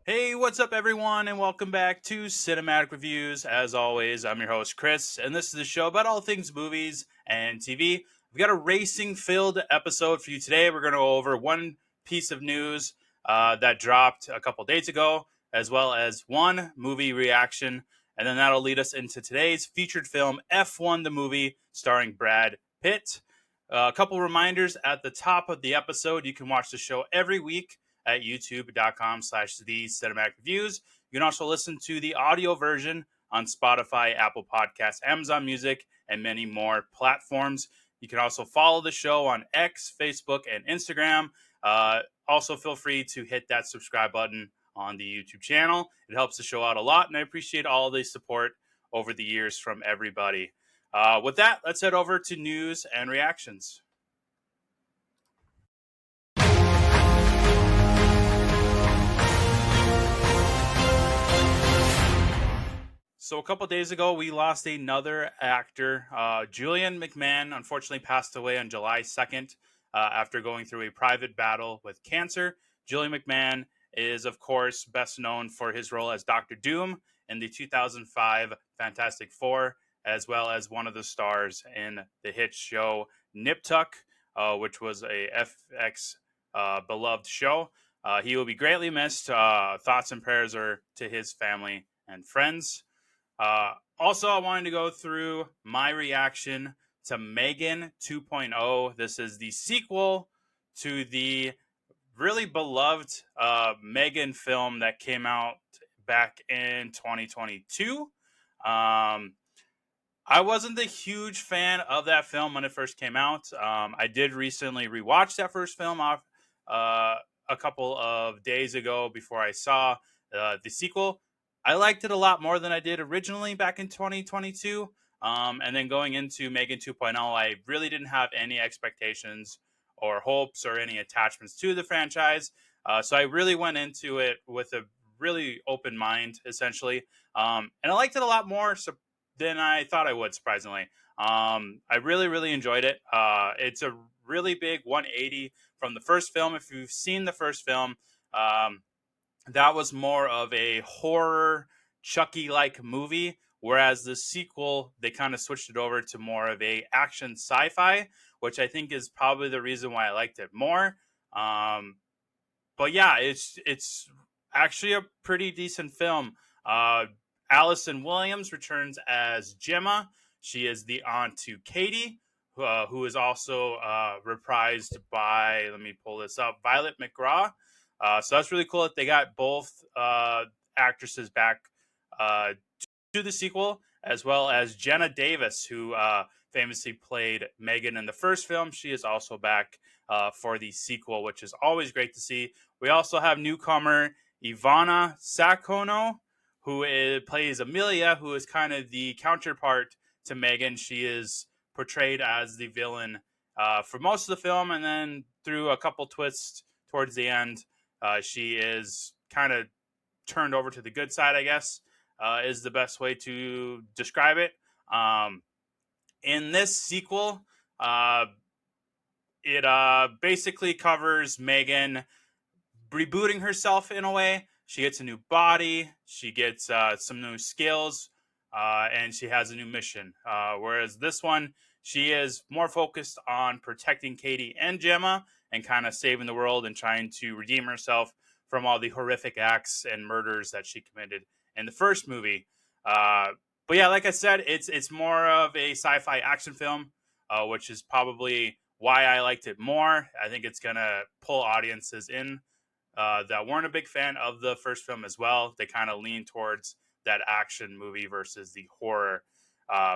Hey, what's up, everyone, and welcome back to Cinematic Reviews. As always, I'm your host, Chris, and this is the show about all things movies and TV. We've got a racing filled episode for you today. We're going to go over one piece of news that dropped a couple days ago, as well as one movie reaction, and then that'll lead us into today's featured film, F1 the Movie, starring Brad Pitt. A couple reminders at the top of the episode. You can watch the show every week at youtube.com/the cinematic reviews. You can also listen to the audio version on Spotify, Apple Podcasts, Amazon Music, and many more platforms. You can also follow the show on X, Facebook, and Instagram. Also, feel free to hit that subscribe button on the YouTube channel. It helps the show out a lot, and I appreciate all the support over the years from everybody. With that, let's head over to news and reactions. So a couple days ago, we lost another actor. Julian McMahon unfortunately passed away on July 2nd after going through a private battle with cancer. Julian McMahon is, of course, best known for his role as Doctor Doom in the 2005 Fantastic Four, as well as one of the stars in the hit show Nip Tuck, which was a FX beloved show. He will be greatly missed. Thoughts and prayers are to his family and friends. Also, I wanted to go through my reaction to Megan 2.0. This is the sequel to the really beloved Megan film that came out back in 2022. I wasn't a huge fan of that film when it first came out. I did recently rewatch that first film off a couple of days ago before I saw the sequel. I liked it a lot more than I did originally back in 2022. And then going into Megan 2.0, I really didn't have any expectations or hopes or any attachments to the franchise. So I really went into it with a really open mind, essentially. And I liked it a lot more than I thought I would, surprisingly. I really, really enjoyed it. It's a really big 180 from the first film. If you've seen the first film, um, that was more of a horror Chucky like movie, whereas the sequel they kind of switched it over to more of a action sci-fi, which I think is probably the reason why I liked it more. Um, but yeah, it's actually a pretty decent film. Allison Williams returns as Gemma. She is the aunt to Katie, who is also reprised by, let me pull this up, Violet McGraw. So that's really cool that they got both actresses back uh, to the sequel, as well as Jenna Davis, who famously played Megan in the first film. She is also back for the sequel, which is always great to see. We also have newcomer Ivana Sakono, who plays Amelia, who is kind of the counterpart to Megan. She is portrayed as the villain for most of the film, and then through a couple twists towards the end, she is kind of turned over to the good side, I guess, is the best way to describe it. In this sequel, uh, it basically covers Megan rebooting herself in a way. She gets a new body, she gets some new skills, and she has a new mission. Whereas this one, she is more focused on protecting Katie and Gemma and kind of saving the world and trying to redeem herself from all the horrific acts and murders that she committed in the first movie. Uh, but yeah, like I said, it's more of a sci-fi action film, which is probably why I liked it more. I think it's gonna pull audiences in that weren't a big fan of the first film as well. They kind of lean towards that action movie versus the horror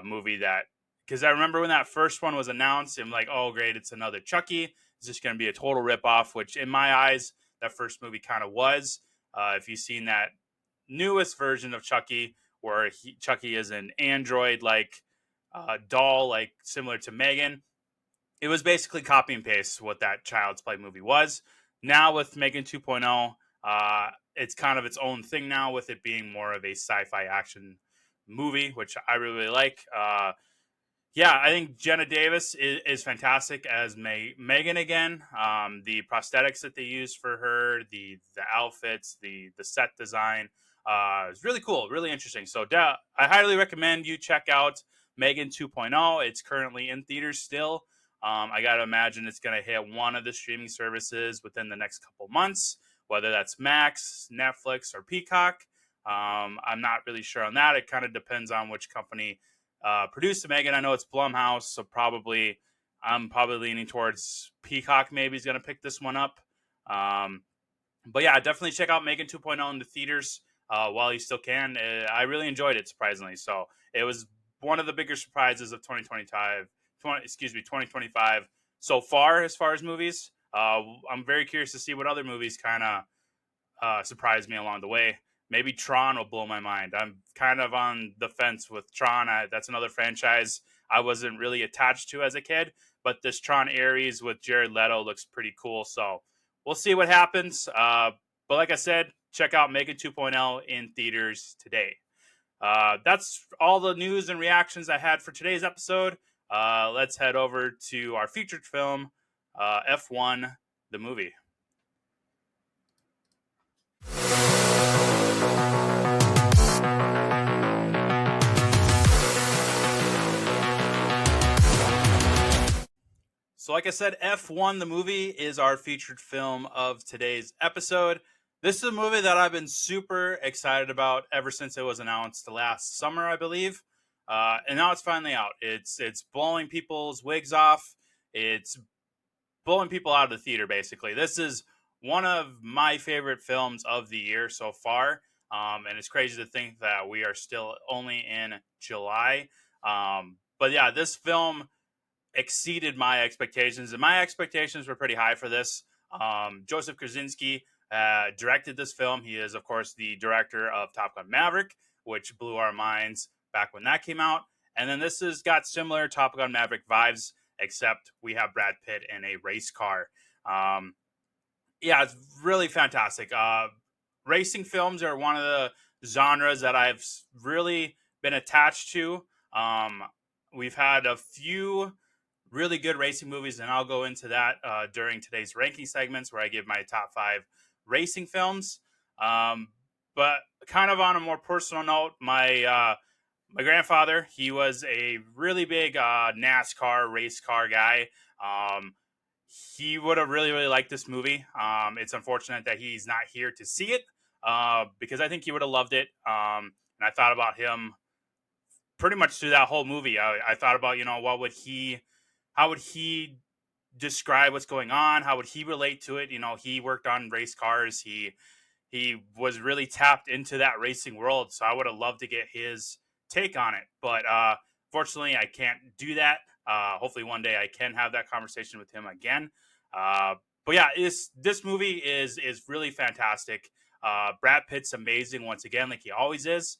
movie that, because I remember when that first one was announced, I'm like, oh, great, it's another Chucky. It's just going to be a total ripoff, which in my eyes, that first movie kind of was. If you've seen that newest version of Chucky, where Chucky is an android like doll, like similar to Megan, it was basically copy and paste what that Child's Play movie was. Now with Megan 2.0, it's kind of its own thing now, with it being more of a sci-fi action movie, which I really, really like. Yeah, I think Jenna Davis is fantastic as Megan again. The prosthetics that they used for her, the outfits, the set design, is really cool, really interesting. So I highly recommend you check out Megan 2.0. It's currently in theaters still. I got to imagine it's going to hit one of the streaming services within the next couple months, whether that's Max, Netflix, or Peacock. I'm not really sure on that. It kind of depends on which company produced Megan. I know it's Blumhouse, so probably I'm probably leaning towards Peacock. Maybe is going to pick this one up. Um, but yeah, definitely check out Megan 2.0 in the theaters while you still can. I really enjoyed it, surprisingly. So it was one of the bigger surprises of 2025. 2025 so far as movies. I'm very curious to see what other movies kind of surprised me along the way. Maybe Tron will blow my mind. I'm kind of on the fence with Tron. That's another franchise I wasn't really attached to as a kid, but this Tron Ares with Jared Leto looks pretty cool. So we'll see what happens. But like I said, check out Megan 2.0 in theaters today. That's all the news and reactions I had for today's episode. Let's head over to our featured film, F1, the movie. So, like I said, F1, the movie, is our featured film of today's episode. This is a movie that I've been super excited about ever since it was announced last summer, I believe. And now it's finally out. It's blowing people's wigs off. It's blowing people out of the theater, basically. This is one of my favorite films of the year so far. And it's crazy to think that we are still only in July. But yeah, this film exceeded my expectations, and my expectations were pretty high for this. Joseph Kosinski directed this film. He is, of course, the director of Top Gun Maverick, which blew our minds back when that came out. And then this has got similar Top Gun Maverick vibes, except we have Brad Pitt in a race car. Um, yeah, it's really fantastic. Racing films are one of the genres that I've really been attached to. Um, we've had a few really good racing movies, and I'll go into that during today's ranking segments where I give my top 5 racing films. Um, but kind of on a more personal note, my grandfather, he was a really big NASCAR race car guy. Um, he would have really liked this movie. It's unfortunate that he's not here to see it because I think he would have loved it. And I thought about him pretty much through that whole movie. I thought about, how would he describe what's going on? How would he relate to it? He worked on race cars. He was really tapped into that racing world. So I would have loved to get his take on it. But fortunately, I can't do that. Hopefully, one day I can have that conversation with him again. But yeah, this movie is really fantastic. Brad Pitt's amazing once again, like he always is.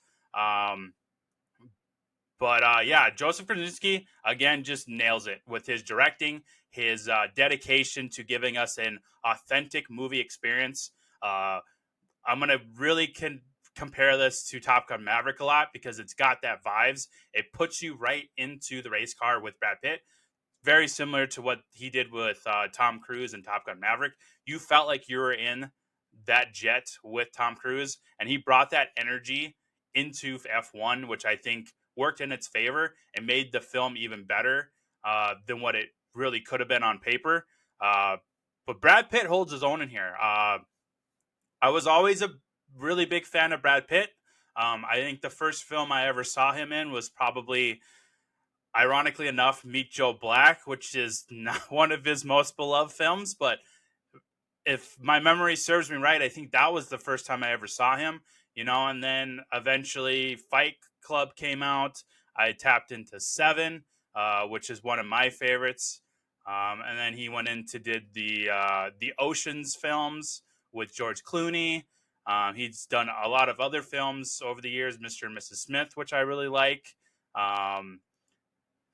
But yeah, Joseph Krasinski again just nails it with his directing, his dedication to giving us an authentic movie experience. I'm gonna really compare this to Top Gun Maverick a lot because it's got that vibes. It puts you right into the race car with Brad Pitt. Very similar to what he did with Tom Cruise and Top Gun Maverick. You felt like you were in that jet with Tom Cruise, and he brought that energy into F1, which I think worked in its favor and made the film even better than what it really could have been on paper. But Brad Pitt holds his own in here. I was always a really big fan of Brad Pitt. I think the first film I ever saw him in was probably, ironically enough, Meet Joe Black, which is not one of his most beloved films. But if my memory serves me right, I think that was the first time I ever saw him. And then eventually Fight Club came out. I tapped into Seven, which is one of my favorites. And then he went into did the Ocean's films with George Clooney. He's done a lot of other films over the years, Mr. and Mrs. Smith, which I really like. And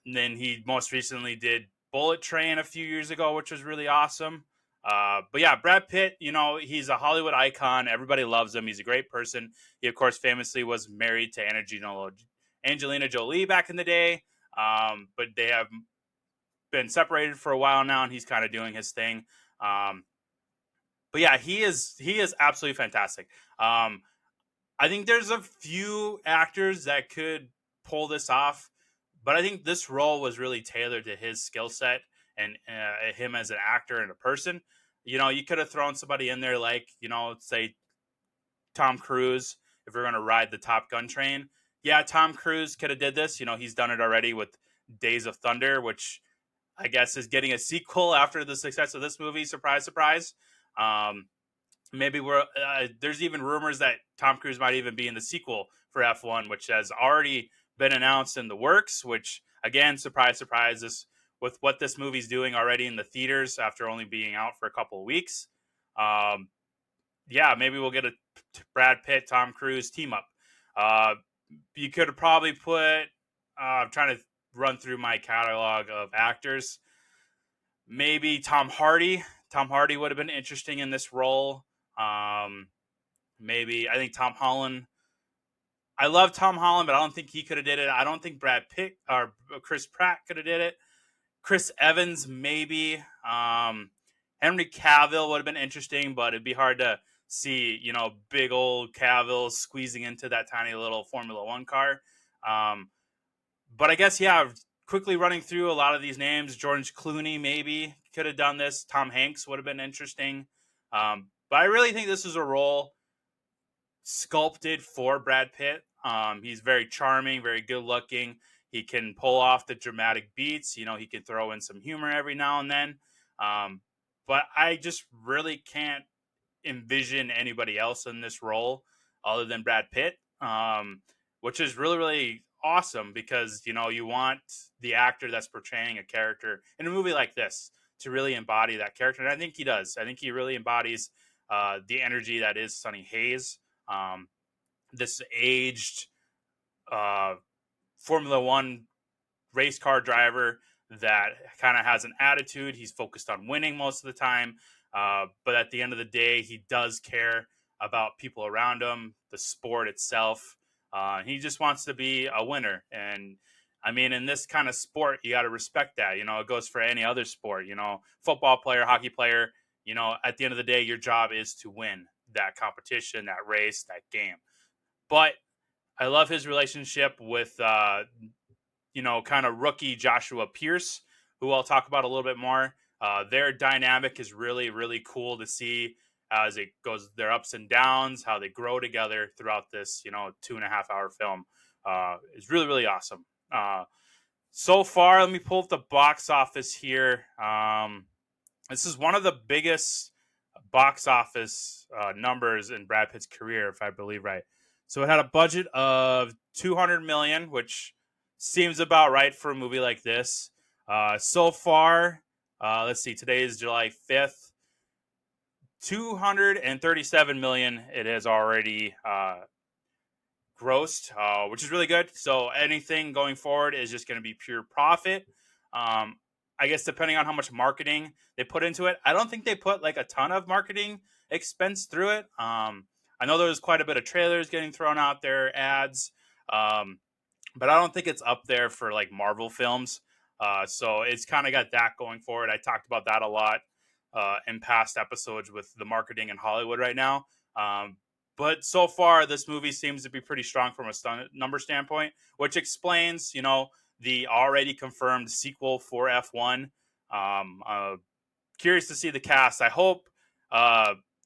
then he most recently did Bullet Train a few years ago, which was really awesome. But yeah, Brad Pitt, he's a Hollywood icon. Everybody loves him. He's a great person. He, of course, famously was married to Angelina Jolie back in the day. but they have been separated for a while now, and he's kind of doing his thing. Um, but yeah, he is absolutely fantastic. I think there's a few actors that could pull this off, but I think this role was really tailored to his skill set and him as an actor and a person. You could have thrown somebody in there like, say Tom Cruise if we're going to ride the Top Gun train. Yeah, Tom Cruise could have did this. He's done it already with Days of Thunder, which I guess is getting a sequel after the success of this movie. Surprise, surprise. Um, Maybe there's even rumors that Tom Cruise might even be in the sequel for F1, which has already been announced in the works. Which again, surprise, surprise, this with what this movie's doing already in the theaters after only being out for a couple of weeks. Um, yeah, maybe we'll get a Brad Pitt, Tom Cruise team up. Uh, you could have probably put. I'm trying to run through my catalog of actors. Maybe Tom Hardy. Tom Hardy would have been interesting in this role. Um, Maybe I think Tom Holland. I love Tom Holland, but I don't think he could have did it. I don't think Brad Pitt or Chris Pratt could have did it. Chris Evans, maybe. Henry Cavill would have been interesting, but it'd be hard to see, big old Cavill squeezing into that tiny little Formula One car. Um, but I guess, yeah, quickly running through a lot of these names. George Clooney maybe could have done this. Tom Hanks would have been interesting. But I really think this is a role sculpted for Brad Pitt. He's very charming, very good looking. He can pull off the dramatic beats. He can throw in some humor every now and then. Um, but I just really can't envision anybody else in this role other than Brad Pitt, which is really, really awesome because, you want the actor that's portraying a character in a movie like this to really embody that character. And I think he does. I think he really embodies the energy that is Sonny Hayes. Um, this aged uh, Formula One race car driver that kind of has an attitude. He's focused on winning most of the time, but at the end of the day, he does care about people around him, the sport itself. He just wants to be a winner. And I mean, in this kind of sport, you got to respect that. It goes for any other sport, football player, hockey player. At the end of the day, your job is to win that competition, that race, that game. But I love his relationship with, kind of rookie Joshua Pierce, who I'll talk about a little bit more. Their dynamic is really, really cool to see as it goes, their ups and downs, how they grow together throughout this, 2.5 hour film. Is really, really awesome. So far, let me pull up the box office here. This is one of the biggest box office numbers in Brad Pitt's career, if I believe right. So it had a budget of 200 million, which seems about right for a movie like this. So far, let's see, today is July 5th. 237 million it has already grossed, which is really good. So anything going forward is just going to be pure profit. Um, I guess depending on how much marketing they put into it, I don't think they put like a ton of marketing expense through it. I know there was quite a bit of trailers getting thrown out there, ads, but I don't think it's up there for like Marvel films. So it's kind of got that going for it. I talked about that a lot in past episodes with the marketing in Hollywood right now. But so far, this movie seems to be pretty strong from a number standpoint, which explains, the already confirmed sequel for F1. Curious to see the cast. I hope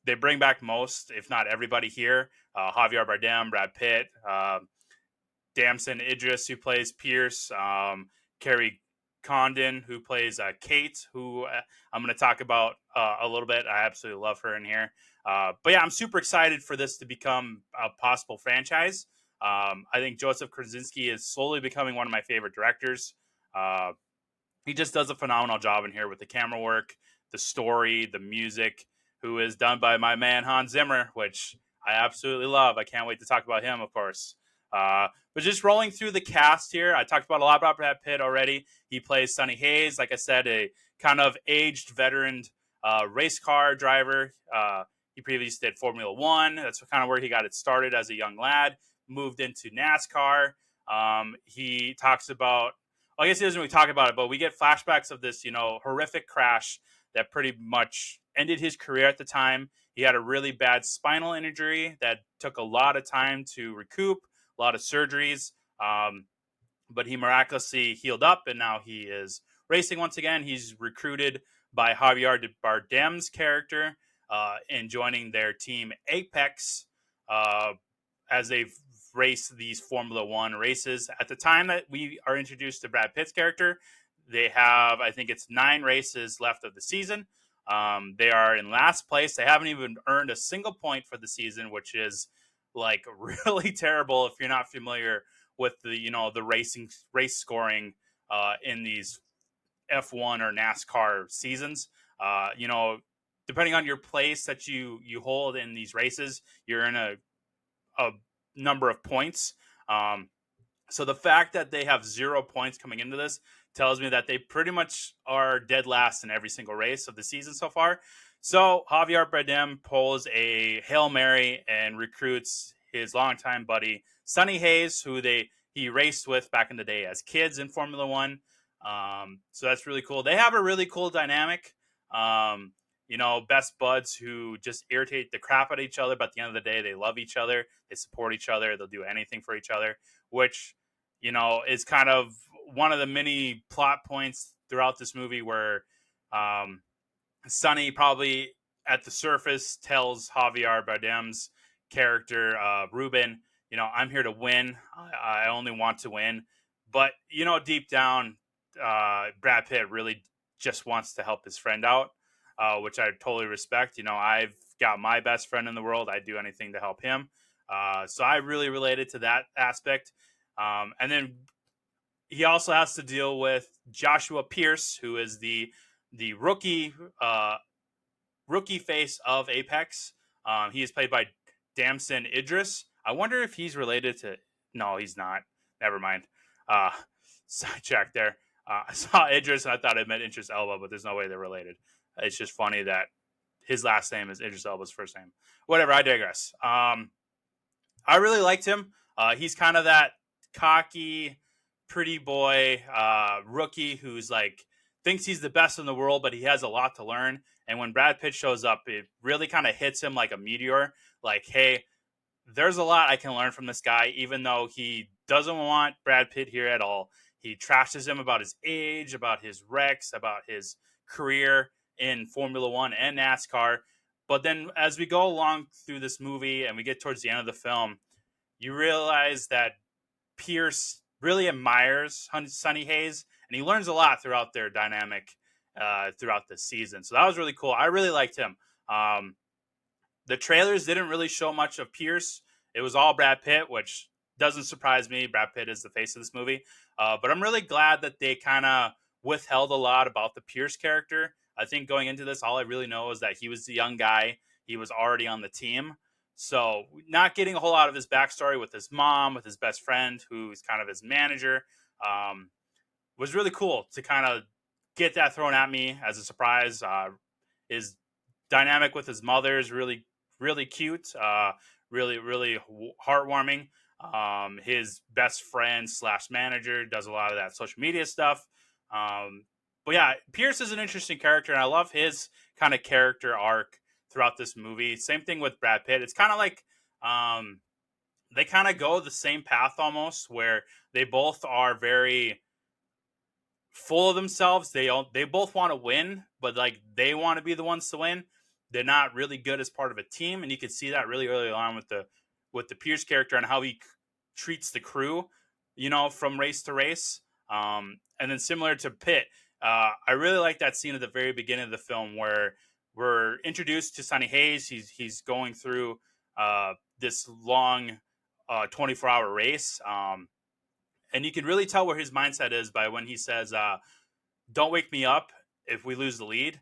they bring back most, if not everybody here. Javier Bardem, Brad Pitt, Damson Idris, who plays Pierce, Carrie Condon, who plays Kate, who I'm going to talk about a little bit. I absolutely love her in here. But yeah, I'm super excited for this to become a possible franchise. I think Joseph Krasinski is slowly becoming one of my favorite directors. He just does a phenomenal job in here with the camera work, the story, the music, who is done by my man Hans Zimmer, which I absolutely love. I can't wait to talk about him, of course. But just rolling through the cast here, I talked about a lot about Brad Pitt already. He plays Sonny Hayes, like I said, a kind of aged veteran race car driver. He previously did Formula One. That's kind of where he got it started as a young lad. Moved into NASCAR. He talks about I guess he doesn't really talk about it, but we get flashbacks of this, horrific crash that pretty much ended his career at the time. He had a really bad spinal injury that took a lot of time to recoup, a lot of surgeries. Um, but he miraculously healed up, and now he is racing once again. He's recruited by Javier Bardem's character in joining their team Apex uh, as they've raced these Formula One races. At the time that we are introduced to Brad Pitt's character, they have, I think it's 9 races left of the season. They are in last place. They haven't even earned a single point for the season, which is like really terrible if you're not familiar with the the race scoring in these F1 or NASCAR seasons. Depending on your place that you hold in these races, you're in a number of points. So the fact that they have 0 points coming into this tells me that they pretty much are dead last in every single race of the season so far. So Javier Bardem pulls a Hail Mary and recruits his longtime buddy Sonny Hayes, who he raced with back in the day as kids in Formula One. So that's really cool. They have a really cool dynamic. Um, best buds who just irritate the crap out of each other, but at the end of the day, they love each other. They support each other. They'll do anything for each other, which is kind of one of the many plot points throughout this movie where Sonny probably at the surface tells Javier Bardem's character Ruben, I'm here to win. I only want to win, but deep down, Brad Pitt really just wants to help his friend out, which I totally respect. I've got my best friend in the world. I'd do anything to help him. So I really related to that aspect. And then he also has to deal with Joshua Pierce, who is the rookie face of Apex. He is played by Damson Idris. I wonder if he's related to. No, he's not. Never mind. Sidetrack there. I saw Idris and I thought it meant Idris Elba, but there's no way they're related. It's just funny that his last name is Idris Elba's first name. Whatever. I digress. I really liked him. He's kind of that cocky, pretty boy rookie who's like thinks he's the best in the world, but he has a lot to learn. And when Brad Pitt shows up, it really kind of hits him like a meteor. Like, hey, there's a lot I can learn from this guy, even though he doesn't want Brad Pitt here at all. He trashes him about his age, about his wrecks, about his career in Formula One and NASCAR. But then as we go along through this movie and we get towards the end of the film, you realize that Pierce really admires Sonny Hayes, and he learns a lot throughout their dynamic throughout the season. So that was really cool. I really liked him. The trailers didn't really show much of Pierce. It was all Brad Pitt, which doesn't surprise me. Brad Pitt is the face of this movie. But I'm really glad that they kind of withheld a lot about the Pierce character. I think going into this, all I really know is that he was the young guy. He was already on the team. So not getting a whole lot of his backstory with his mom, with his best friend, who's kind of his manager, was really cool to kind of get that thrown at me as a surprise. His dynamic with his mother is really, really cute. Really, really heartwarming. His best friend / manager does a lot of that social media stuff. But yeah, Pierce is an interesting character, and I love his kind of character arc throughout this movie. Same thing with Brad Pitt. It's kind of like they kind of go the same path almost, where they both are very full of themselves. They both want to win, but like they want to be the ones to win. They're not really good as part of a team, and you can see that really early on with the Pierce character and how he treats the crew, from race to race. And then similar to Pitt, I really like that scene at the very beginning of the film where we're introduced to Sonny Hayes. He's going through this long 24-hour race, and you can really tell where his mindset is by when he says, "Don't wake me up if we lose the lead."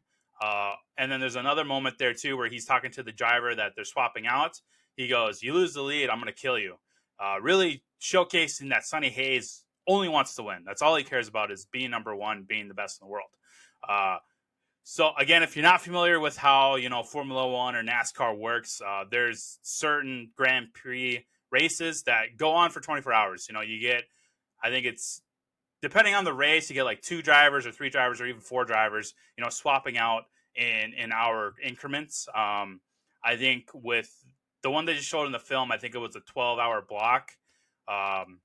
And then there's another moment there too where he's talking to the driver that they're swapping out. He goes, "You lose the lead, I'm going to kill you." Really showcasing that Sonny Hayes only wants to win. That's all he cares about is being number one, being the best in the world. So again, if you're not familiar with how Formula One or NASCAR works, there's certain Grand Prix races that go on for 24 hours. You get, I think it's depending on the race, you get like 2 drivers or 3 drivers or even 4 drivers, swapping out in hour increments. I think with the one they just showed in the film, I think it was a 12-hour block, um,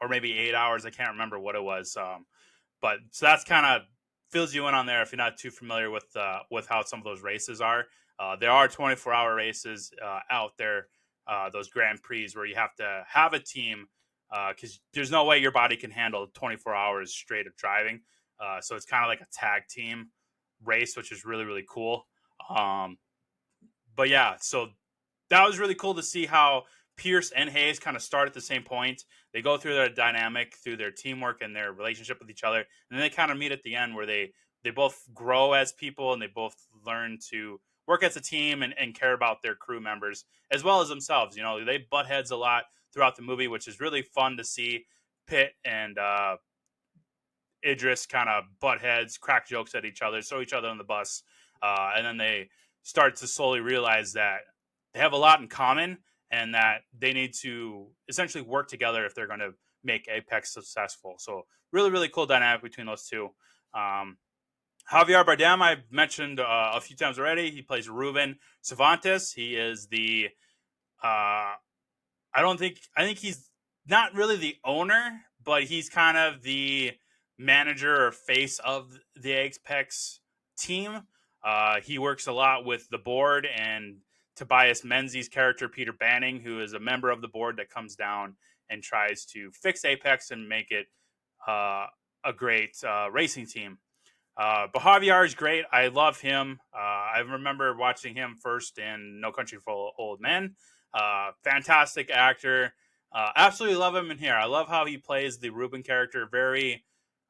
or maybe 8 hours. I can't remember what it was. But so that's kind of fills you in on there if you're not too familiar with how some of those races are. There are 24-hour races out there, those Grand Prix where you have to have a team because there's no way your body can handle 24 hours straight of driving. So it's kind of like a tag team race, which is really really cool. Um, but yeah, so that was really cool to see how Pierce and Hayes kind of start at the same point. They go through their dynamic, through their teamwork and their relationship with each other, and then they kind of meet at the end where they both grow as people and they both learn to work as a team and care about their crew members as well as themselves. They butt heads a lot throughout the movie, which is really fun to see. Pitt and Idris kind of butt heads, crack jokes at each other, throw each other on the bus, and then they start to slowly realize that they have a lot in common and that they need to essentially work together if they're going to make Apex successful. So really, really cool dynamic between those two. Um, Javier Bardem, I've mentioned a few times already. He plays Ruben Cervantes. He is the I think he's not really the owner, but he's kind of the manager or face of the Apex team. He works a lot with the board and Tobias Menzies' character, Peter Banning, who is a member of the board that comes down and tries to fix Apex and make it a great racing team. But Javier is great. I love him. I remember watching him first in No Country for Old Men. Fantastic actor. Absolutely love him in here. I love how he plays the Ruben character.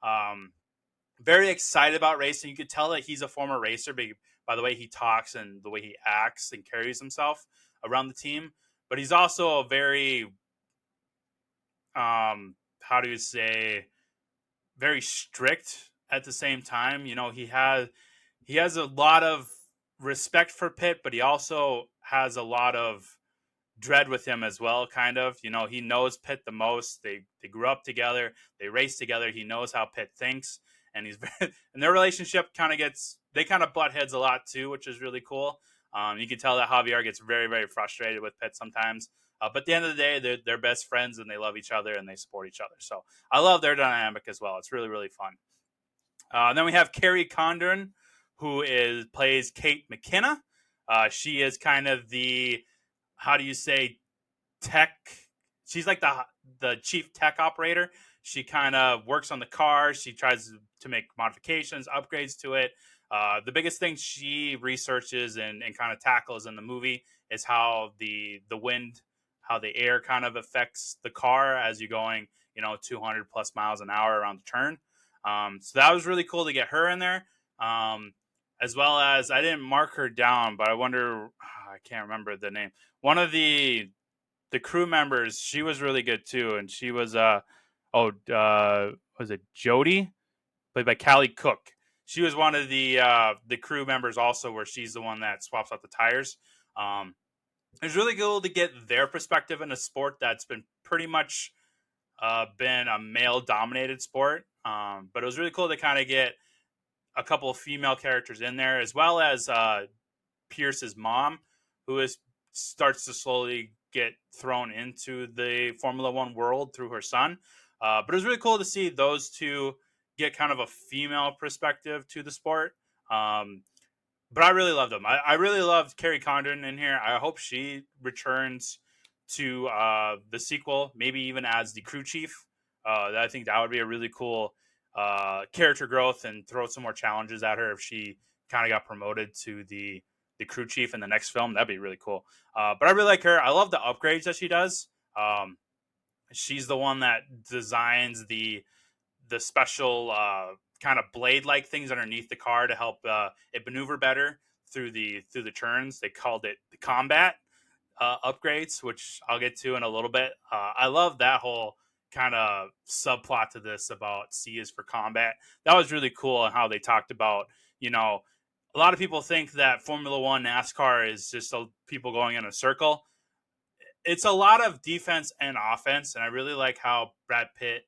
Um, very excited about racing. You could tell that he's a former racer by the way he talks and the way he acts and carries himself around the team. But he's also a very, how do you say, very strict at the same time. He has a lot of respect for Pitt, but he also has a lot of dread with him as well. Kind of, he knows Pitt the most. They grew up together. They race together. He knows how Pitt thinks, and and their relationship they kind of butt heads a lot too, which is really cool. You can tell that Javier gets very very frustrated with Pitt sometimes. But at the end of the day, they're best friends and they love each other and they support each other. So I love their dynamic as well. It's really really fun. Then we have Carrie Condon, who plays Kate McKenna. She is kind of the, how do you say, tech. She's like the chief tech operator. She kind of works on the car. She tries to make modifications, upgrades to it. The biggest thing she researches and kind of tackles in the movie is how the wind, how the air kind of affects the car as you're going, 200 plus miles an hour around the turn. So that was really cool to get her in there. As well as, I didn't mark her down, but I wonder, I can't remember the name. One of the crew members, she was really good too, and she was was it Jody, played by Callie Cook. She was one of the crew members also, where she's the one that swaps out the tires. It's really cool to get their perspective in a sport that's been pretty much been a male dominated sport. But it was really cool to kind of get a couple of female characters in there, as well as Pierce's mom, who starts to slowly get thrown into the Formula One world through her son. But it was really cool to see those two get kind of a female perspective to the sport. But I really loved them. I really loved Carrie Condon in here. I hope she returns to the sequel, maybe even as the crew chief. I think that would be a really cool character growth and throw some more challenges at her if she kind of got promoted to the crew chief in the next film. That'd be really cool. But I really like her. I love the upgrades that she does. She's the one that designs the special kind of blade like things underneath the car to help it maneuver better through the turns. They called it the combat upgrades, which I'll get to in a little bit. I love that whole kind of subplot to this about C is for combat. That was really cool, and how they talked about, a lot of people think that Formula One NASCAR is just people going in a circle. It's a lot of defense and offense, and I really like how Brad Pitt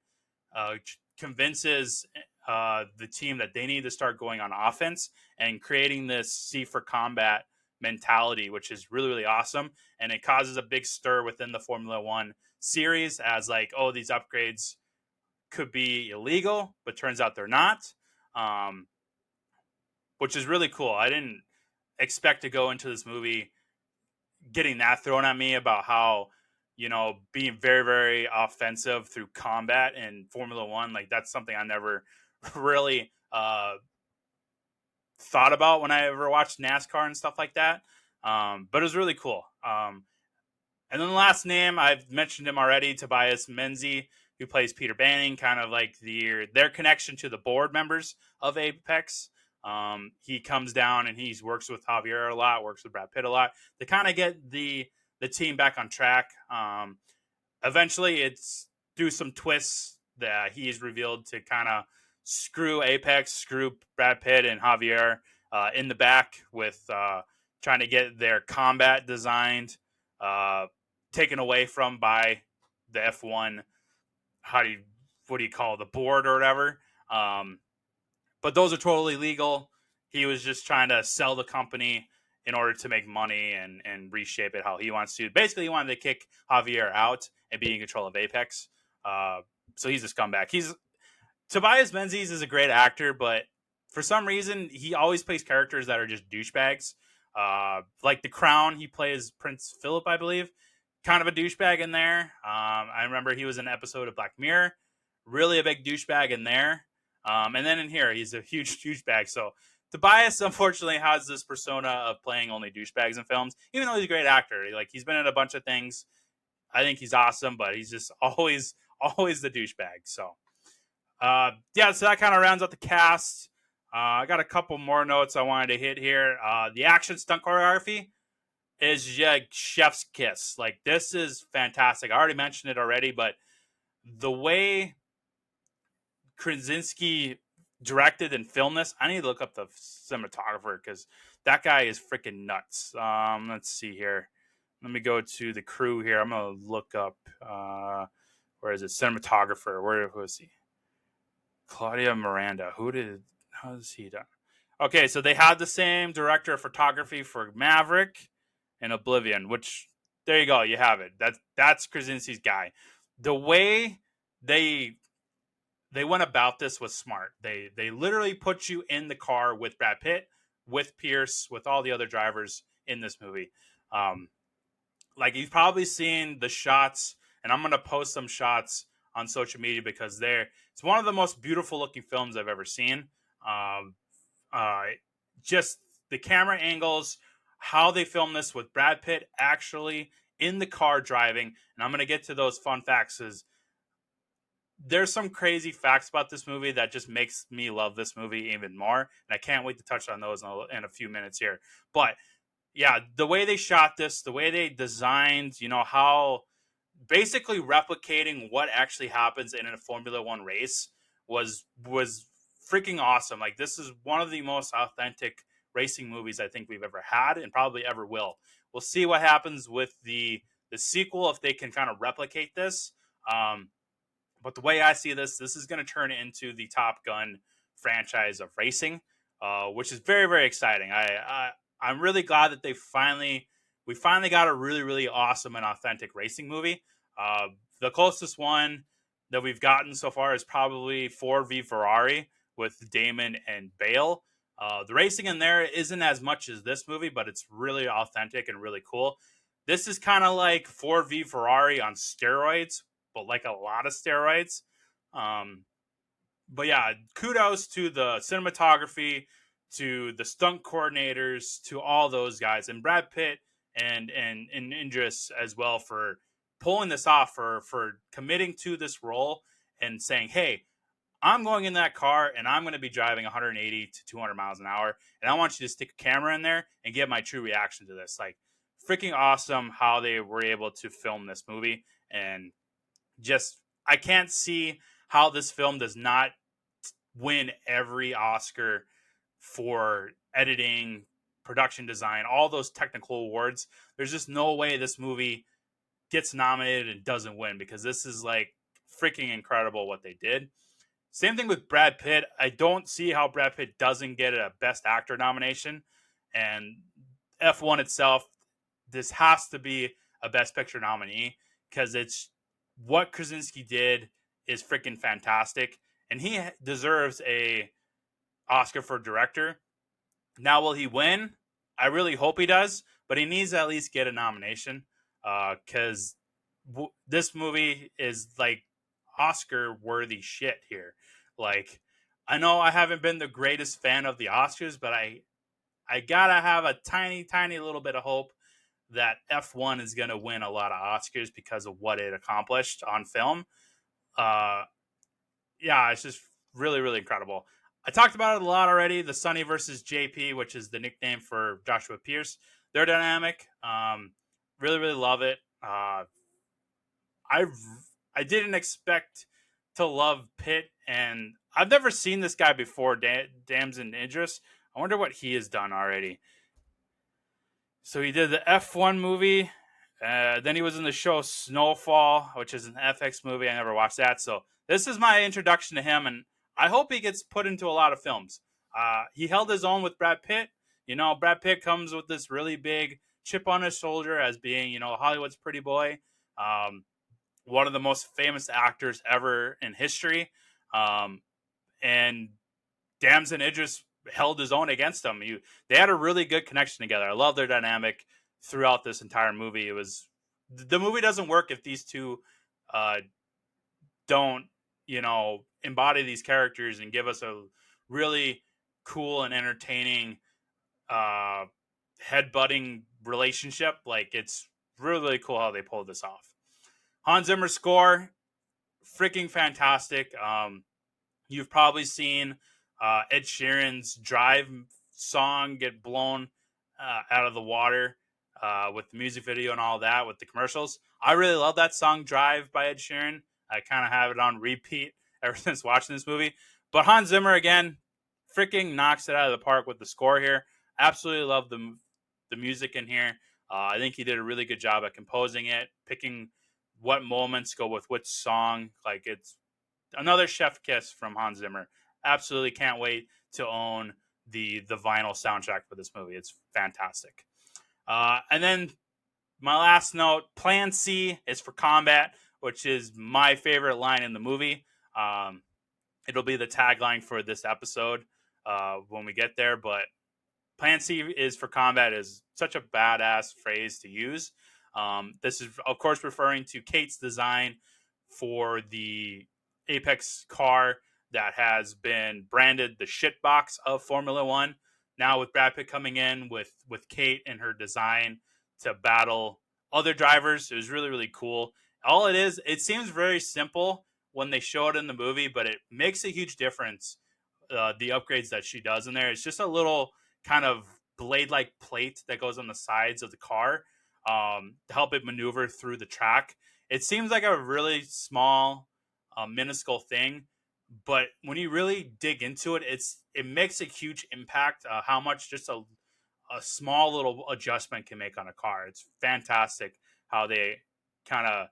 convinces the team that they need to start going on offense and creating this C for combat mentality, which is really, really awesome. And it causes a big stir within the Formula One series as like, oh, these upgrades could be illegal, but turns out they're not, um, which is really cool. I didn't expect to go into this movie getting that thrown at me about how, being very, very offensive through combat in Formula One, like that's something I never really thought about when I ever watched NASCAR and stuff like that. But it was really cool. And then the last name, I've mentioned him already, Tobias Menzies, who plays Peter Banning, kind of like their connection to the board members of Apex. He comes down and he works with Javier a lot, works with Brad Pitt a lot. They kind of get the team back on track. Eventually, it's through some twists that he is revealed to kind of screw Apex, screw Brad Pitt and Javier in the back with trying to get their combat designed, taken away from by the F1. What do you call it, the board or whatever? But those are totally legal. He was just trying to sell the company in order to make money and reshape it how he wants to. Basically, he wanted to kick Javier out and be in control of Apex. So he's a scumbag. Tobias Menzies is a great actor, but for some reason, he always plays characters that are just douchebags. Like The Crown, he plays Prince Philip, I believe. Kind of a douchebag in there. I remember he was in an episode of Black Mirror. Really a big douchebag in there. And then in here, he's a huge douchebag. So Tobias, unfortunately, has this persona of playing only douchebags in films, even though he's a great actor. Like, he's been in a bunch of things. I think he's awesome, but he's just always the douchebag. So, so that kind of rounds out the cast. I got a couple more notes I wanted to hit here. The action stunt choreography is like chef's kiss. Like, this is fantastic. I already mentioned it already, but the way Krasinski directed and filmed this, I need to look up the cinematographer because that guy is freaking nuts. Let's see here. Let me go to the crew here. I'm gonna look up where is it? Cinematographer. Where was he? Claudia Miranda. How has he done? Okay, so they had the same director of photography for Maverick and Oblivion, which there you go, you have it. That's Krasinski's guy. The way they went about this was smart. They literally put you in the car with Brad Pitt, with Pierce, with all the other drivers in this movie. Like, you've probably seen the shots, and I'm gonna post some shots on social media because it's one of the most beautiful looking films I've ever seen. Just the camera angles, how they filmed this with Brad Pitt actually in the car driving, and I'm gonna get to those fun facts. There's some crazy facts about this movie that just makes me love this movie even more, and I can't wait to touch on those in a few minutes here. But yeah, the way they shot this, the way they designed, how basically replicating what actually happens in a Formula One race was freaking awesome. Like, this is one of the most authentic racing movies I think we've ever had and probably ever will. We'll see what happens with the sequel if they can kind of replicate this. But the way I see this is going to turn into the Top Gun franchise of racing, which is very, very exciting. I'm really glad that we finally got a really, really awesome and authentic racing movie. The closest one that we've gotten so far is probably Ford v Ferrari with Damon and Bale. The racing in there isn't as much as this movie, but it's really authentic and really cool. This is kind of like Ford v Ferrari on steroids, but like a lot of steroids. But yeah, kudos to the cinematography, to the stunt coordinators, to all those guys, and Brad Pitt and Idris as well for pulling this off, for committing to this role and saying, hey, I'm going in that car and I'm going to be driving 180 to 200 miles an hour, and I want you to stick a camera in there and get my true reaction to this. Like, freaking awesome how they were able to film this movie. And just, I can't see how this film does not win every Oscar for editing, production design, all those technical awards. There's just no way this movie gets nominated and doesn't win, because this is like freaking incredible what they did. Same thing with Brad Pitt. I don't see how Brad Pitt doesn't get a Best Actor nomination. And F1 itself, this has to be a Best Picture nominee because it's what Krasinski did is freaking fantastic, and he deserves a Oscar for director. Now, will he win? I really hope he does, but he needs to at least get a nomination because this movie is like Oscar worthy shit here. Like, I know I haven't been the greatest fan of the Oscars, but I gotta have a tiny little bit of hope that F1 is gonna win a lot of Oscars because of what it accomplished on film. Uh, yeah, it's just really incredible. I talked about it a lot already. The Sonny versus JP, which is the nickname for Joshua Pierce, their dynamic. Really love it. I I didn't expect to love Pitt, and I've never seen this guy before, Damson Idris. I wonder what he has done already. So he did the F1 movie. Then he was in the show Snowfall, which is an FX movie. I never watched that. So this is my introduction to him, and I hope he gets put into a lot of films. He held his own with Brad Pitt. You know, Brad Pitt comes with this really big chip on his shoulder as being, you know, Hollywood's pretty boy. One of the most famous actors ever in history. And Damson Idris held his own against him. They had a really good connection together. I love their dynamic throughout this entire movie. The movie doesn't work if these two don't, you know, embody these characters and give us a really cool and entertaining head-butting relationship. Like, it's really cool how they pulled this off. Hans Zimmer score, freaking fantastic. You've probably seen Ed Sheeran's Drive song get blown out of the water with the music video and all that, with the commercials. I really love that song, Drive by Ed Sheeran. I kind of have it on repeat ever since watching this movie. But Hans Zimmer, again, freaking knocks it out of the park with the score here. Absolutely love the music in here. I think he did a really good job at composing it, picking what moments go with which song. Like, it's another chef kiss from Hans Zimmer. Absolutely can't wait to own the vinyl soundtrack for this movie. It's fantastic. And then my last note, Plan C is for combat, which is my favorite line in the movie. It'll be the tagline for this episode when we get there. But Plan C is for combat is such a badass phrase to use. This is, of course, referring to Kate's design for the Apex car that has been branded the shit box of Formula One. Now with Brad Pitt coming in with Kate and her design to battle other drivers, it was really cool. All it is, it seems very simple when they show it in the movie, but it makes a huge difference. The upgrades that she does in there, it's just a little kind of blade-like plate that goes on the sides of the car to help it maneuver through the track. It seems like a really small, minuscule thing, but when you really dig into it, it makes a huge impact. How much just a small little adjustment can make on a car. It's fantastic how they kind of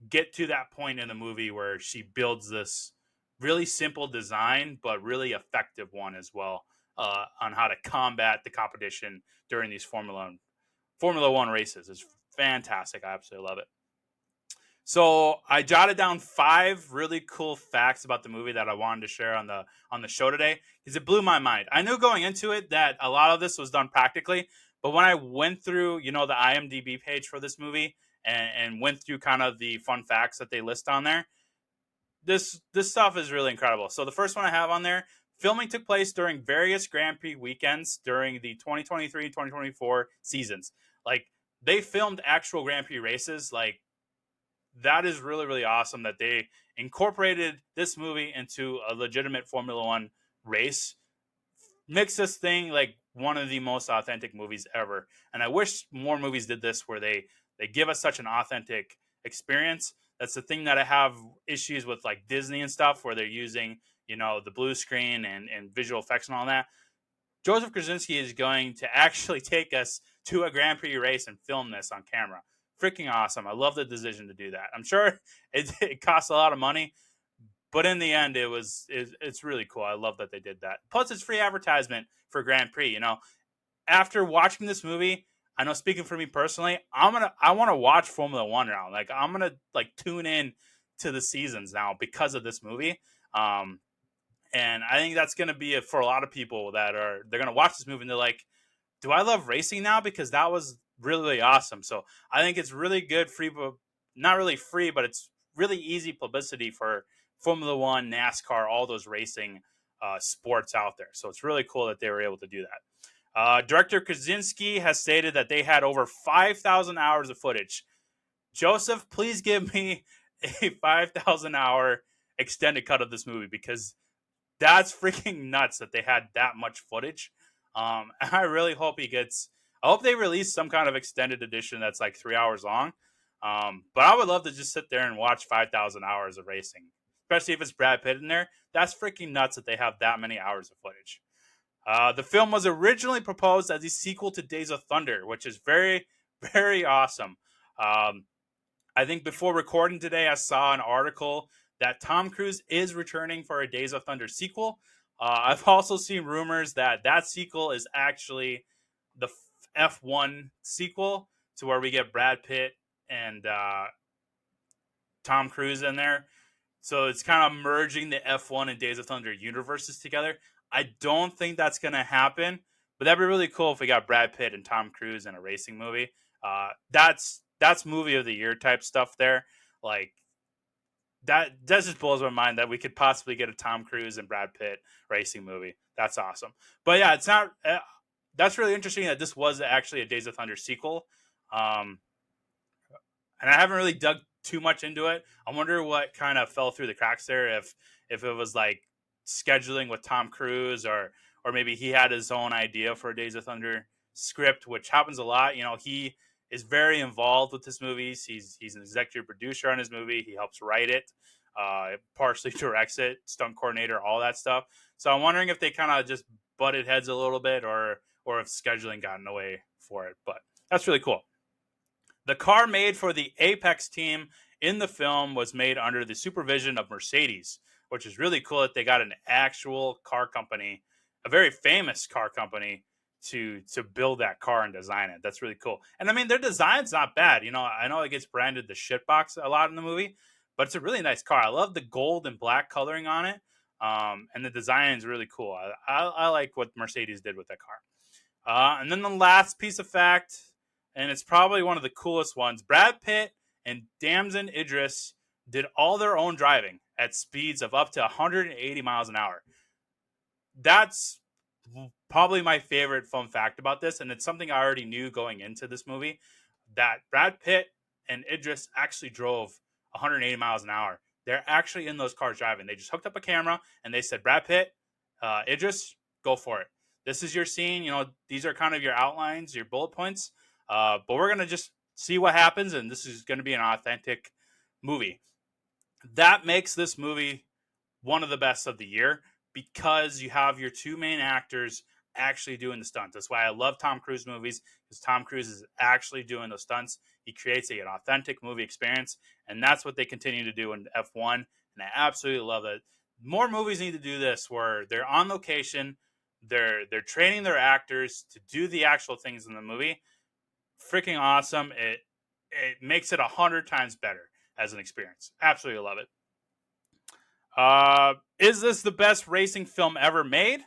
get to that point in the movie where she builds this really simple design, but really effective one as well, on how to combat the competition during these Formula One races. It's fantastic. I absolutely love it. So I jotted down 5 really cool facts about the movie that I wanted to share on the show today because it blew my mind. I knew going into it that a lot of this was done practically, but when I went through, you know, the IMDb page for this movie and went through kind of the fun facts that they list on there, this stuff is really incredible. So the first one I have on there, filming took place during various Grand Prix weekends during the 2023-2024 seasons. Like, they filmed actual Grand Prix races. Like, that is really awesome that they incorporated this movie into a legitimate Formula One race. Makes this thing like one of the most authentic movies ever. And I wish more movies did this, where they give us such an authentic experience. That's the thing that I have issues with, like Disney and stuff, where they're using, you know, the blue screen and visual effects and all that. Joseph Krasinski is going to actually take us to a Grand Prix race and film this on camera. Freaking awesome. I love the decision to do that. I'm sure it costs a lot of money, But in the end, it's really cool. I love that they did that. Plus, it's free advertisement for Grand Prix. After watching this movie, I know speaking for me personally, I want to watch Formula One now. Like I'm gonna like tune in to the seasons now because of this movie. Um, and I think that's gonna be for a lot of people they're gonna watch this movie and they're like, do I love racing now? Because that was really, really awesome. So I think it's really good free, not really free, but it's really easy publicity for Formula One, NASCAR, all those racing sports out there. So it's really cool that they were able to do that. Director Krasinski has stated that they had over 5,000 hours of footage. Joseph, please give me a 5,000 hour extended cut of this movie because that's freaking nuts that they had that much footage. I really hope I hope they release some kind of extended edition that's like 3 hours long. But I would love to just sit there and watch 5,000 hours of racing, especially if it's Brad Pitt in there. That's freaking nuts that they have that many hours of footage. The film was originally proposed as a sequel to Days of Thunder, which is very, very awesome. Um, I think before recording today, I saw an article that Tom Cruise is returning for a Days of Thunder sequel. I've also seen rumors that that sequel is actually the F1 sequel, to where we get Brad Pitt and Tom Cruise in there. So it's kind of merging the F1 and Days of Thunder universes together. I don't think that's going to happen, but that'd be really cool if we got Brad Pitt and Tom Cruise in a racing movie. That's movie of the year type stuff there. Like that just blows my mind that we could possibly get a Tom Cruise and Brad Pitt racing movie. That's awesome. But yeah, it's not. That's really interesting that this was actually a Days of Thunder sequel. Um, and I haven't really dug too much into it. I wonder what kind of fell through the cracks there. If it was like scheduling with Tom Cruise, or maybe he had his own idea for a Days of Thunder script, which happens a lot. He is very involved with his movies. He's an executive producer on his movie. He helps write it, partially directs it, stunt coordinator, all that stuff. So I'm wondering if they kind of just butted heads a little bit, or if scheduling got in the way for it. But that's really cool. The car made for the Apex team in the film was made under the supervision of Mercedes, which is really cool that they got an actual car company, a very famous car company, to build that car and design it. That's really cool. And I mean, their design's not bad. I know it gets branded the shitbox a lot in the movie, but it's a really nice car. I love the gold and black coloring on it. And the design is really cool. I like what Mercedes did with that car. And then the last piece of fact, and it's probably one of the coolest ones. Brad Pitt and Damson Idris did all their own driving at speeds of up to 180 miles an hour. That's probably my favorite fun fact about this, and it's something I already knew going into this movie, that Brad Pitt and Idris actually drove 180 miles an hour. They're actually in those cars driving. They just hooked up a camera and they said, Brad Pitt, Idris, go for it. This is your scene. These are kind of your outlines, your bullet points. But we're going to just see what happens, and this is going to be an authentic movie. That makes this movie one of the best of the year because you have your two main actors actually doing the stunts. That's why I love Tom Cruise movies, because Tom Cruise is actually doing those stunts. He creates an authentic movie experience, and that's what they continue to do in F1, and I absolutely love it. More movies need to do this, where they're on location, they're training their actors to do the actual things in the movie. Freaking awesome. It makes it 100 times better as an experience. Absolutely love it. Is this the best racing film ever made?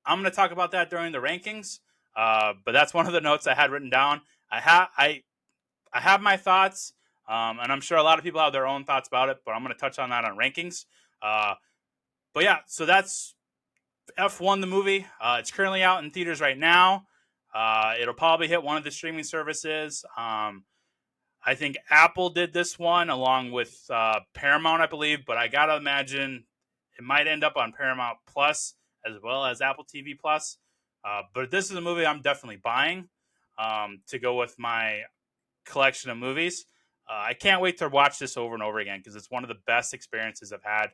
I'm going to talk about that during the rankings. But that's one of the notes I had written down. I have my thoughts, and I'm sure a lot of people have their own thoughts about it, but I'm going to touch on that on rankings. But yeah, so that's F1 the movie. It's currently out in theaters right now. It'll probably hit one of the streaming services. I think Apple did this one along with Paramount, I believe, but I gotta imagine it might end up on Paramount Plus as well as Apple TV Plus. But this is a movie I'm definitely buying to go with my collection of movies. I can't wait to watch this over and over again because it's one of the best experiences I've had.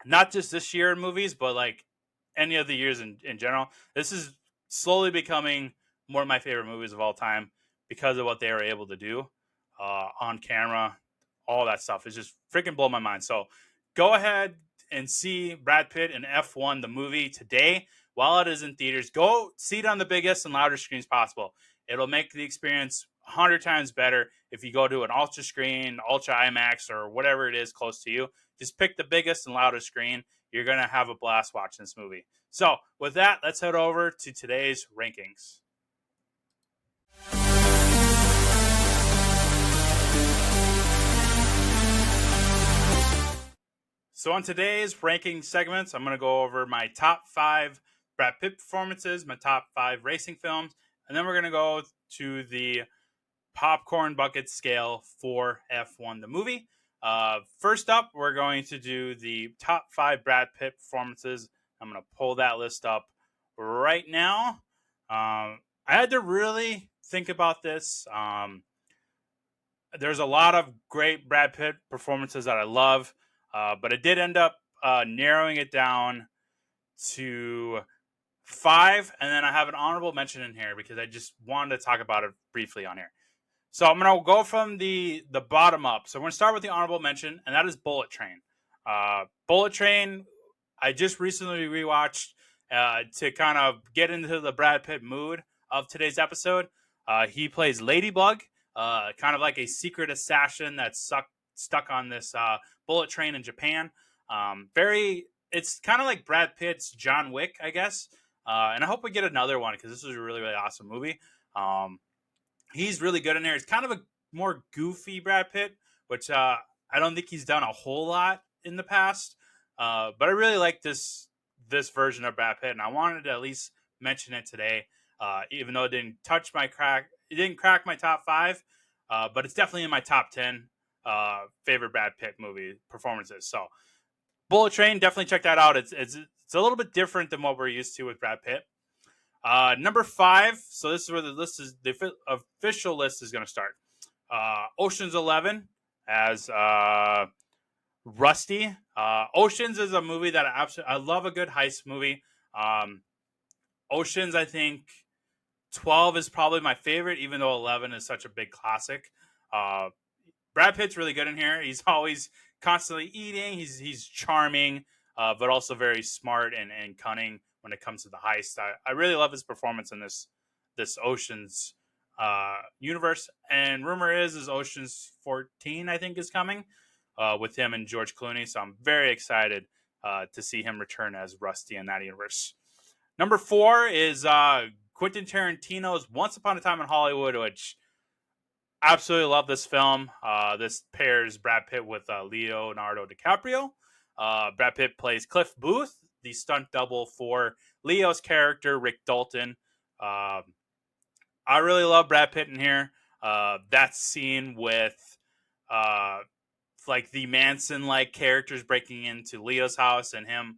Not just this year in movies, but like any of the years in general. This is slowly becoming one of my favorite movies of all time because of what they were able to do on camera. All that stuff is just freaking blow my mind. So go ahead and see Brad Pitt in F1 the movie today while it is in theaters. Go see it on the biggest and loudest screens possible. It'll make the experience 100 times better if you go to an ultra screen, ultra IMAX, or whatever it is close to you. Just pick the biggest and loudest screen. You're going to have a blast watching this movie. So, with that, let's head over to today's rankings. So on today's ranking segments, I'm going to go over my top 5 Brad Pitt performances, my top 5 racing films, and then we're going to go to the popcorn bucket scale for F1 the movie. First up, we're going to do the top 5 Brad Pitt performances. I'm going to pull that list up right now. I had to really think about this. There's a lot of great Brad Pitt performances that I love. But I did end up narrowing it down to 5, and then I have an honorable mention in here because I just wanted to talk about it briefly on here. So I'm going to go from the bottom up. So we're going to start with the honorable mention, and that is Bullet Train. Bullet Train, I just recently rewatched to kind of get into the Brad Pitt mood of today's episode. He plays Ladybug, kind of like a secret assassin that's stuck on this bullet train in Japan. It's kind of like Brad Pitt's John Wick, I guess. And I hope we get another one because this is a really, really awesome movie. He's really good in there. It's kind of a more goofy Brad Pitt, which I don't think he's done a whole lot in the past. But I really like this version of Brad Pitt, and I wanted to at least mention it today, even though it didn't crack my top 5, but it's definitely in my top 10 favorite Brad Pitt movie performances. So Bullet Train, definitely check that out. It's a little bit different than what we're used to with Brad Pitt. Number 5, so this is where the official list is going to start. Ocean's 11 as Rusty. Oceans is a movie that I love a good heist movie. Oceans, I think 12 is probably my favorite, even though 11 is such a big classic. Brad Pitt's really good in here. He's always constantly eating. He's charming, but also very smart and cunning when it comes to the heist. I really love his performance in this Ocean's universe. And rumor is Ocean's 14, I think, is coming with him and George Clooney. So I'm very excited to see him return as Rusty in that universe. Number 4 is Quentin Tarantino's Once Upon a Time in Hollywood, which absolutely love this film. This pairs Brad Pitt with Leonardo DiCaprio. Brad Pitt plays Cliff Booth, the stunt double for Leo's character, Rick Dalton. I really love Brad Pitt in here. That scene with like the Manson-like characters breaking into Leo's house and him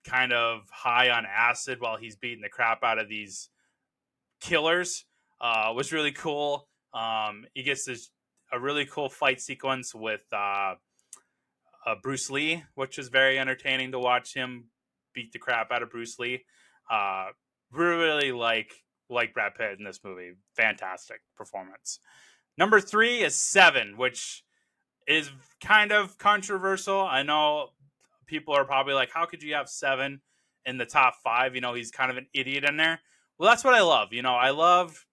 kind of high on acid while he's beating the crap out of these killers was really cool. He gets a really cool fight sequence with Bruce Lee, which is very entertaining to watch him beat the crap out of Bruce Lee. Really like Brad Pitt in this movie. Fantastic performance. Number 3 is Seven, which is kind of controversial. I know people are probably like, how could you have Seven in the top 5? He's kind of an idiot in there. Well, that's what I love. I love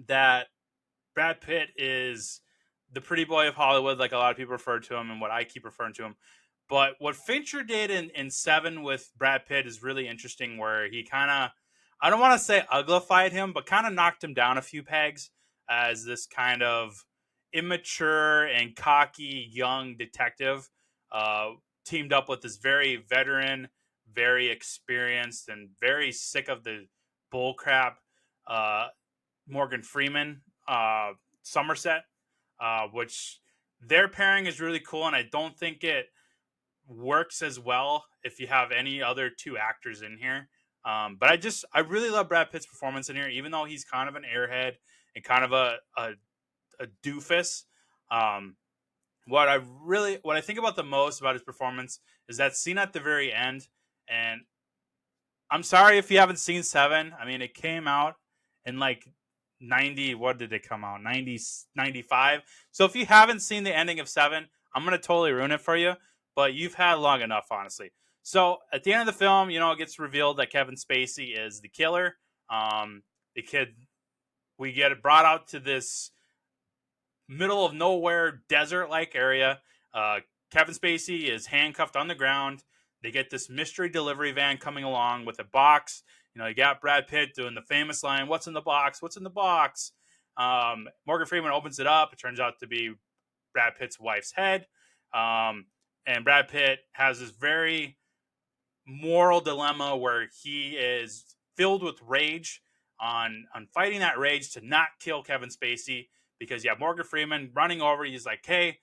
that Brad Pitt is the pretty boy of Hollywood, like a lot of people refer to him and what I keep referring to him. But what Fincher did in Seven with Brad Pitt is really interesting, where he kind of, I don't want to say uglified him, but kind of knocked him down a few pegs as this kind of immature and cocky young detective teamed up with this very veteran, very experienced, and very sick of the bullcrap Morgan Freeman, Somerset, which their pairing is really cool, and I don't think it works as well if you have any other 2 actors in here. But I really love Brad Pitt's performance in here, even though he's kind of an airhead and kind of a doofus. What I think about the most about his performance is that scene at the very end. And I'm sorry if you haven't seen Seven. I mean, it came out in like 90, what did it come out? 95. So if you haven't seen the ending of Seven, I'm going to totally ruin it for you, but you've had long enough, honestly. So at the end of the film, it gets revealed that Kevin Spacey is the killer. The kid, we get it brought out to this middle of nowhere desert like area. Kevin Spacey is handcuffed on the ground. They get this mystery delivery van coming along with a box. You got Brad Pitt doing the famous line, "What's in the box? What's in the box?" Morgan Freeman opens it up. It turns out to be Brad Pitt's wife's head. And Brad Pitt has this very moral dilemma where he is filled with rage on fighting that rage to not kill Kevin Spacey, because you have Morgan Freeman running over. He's like, "Hey,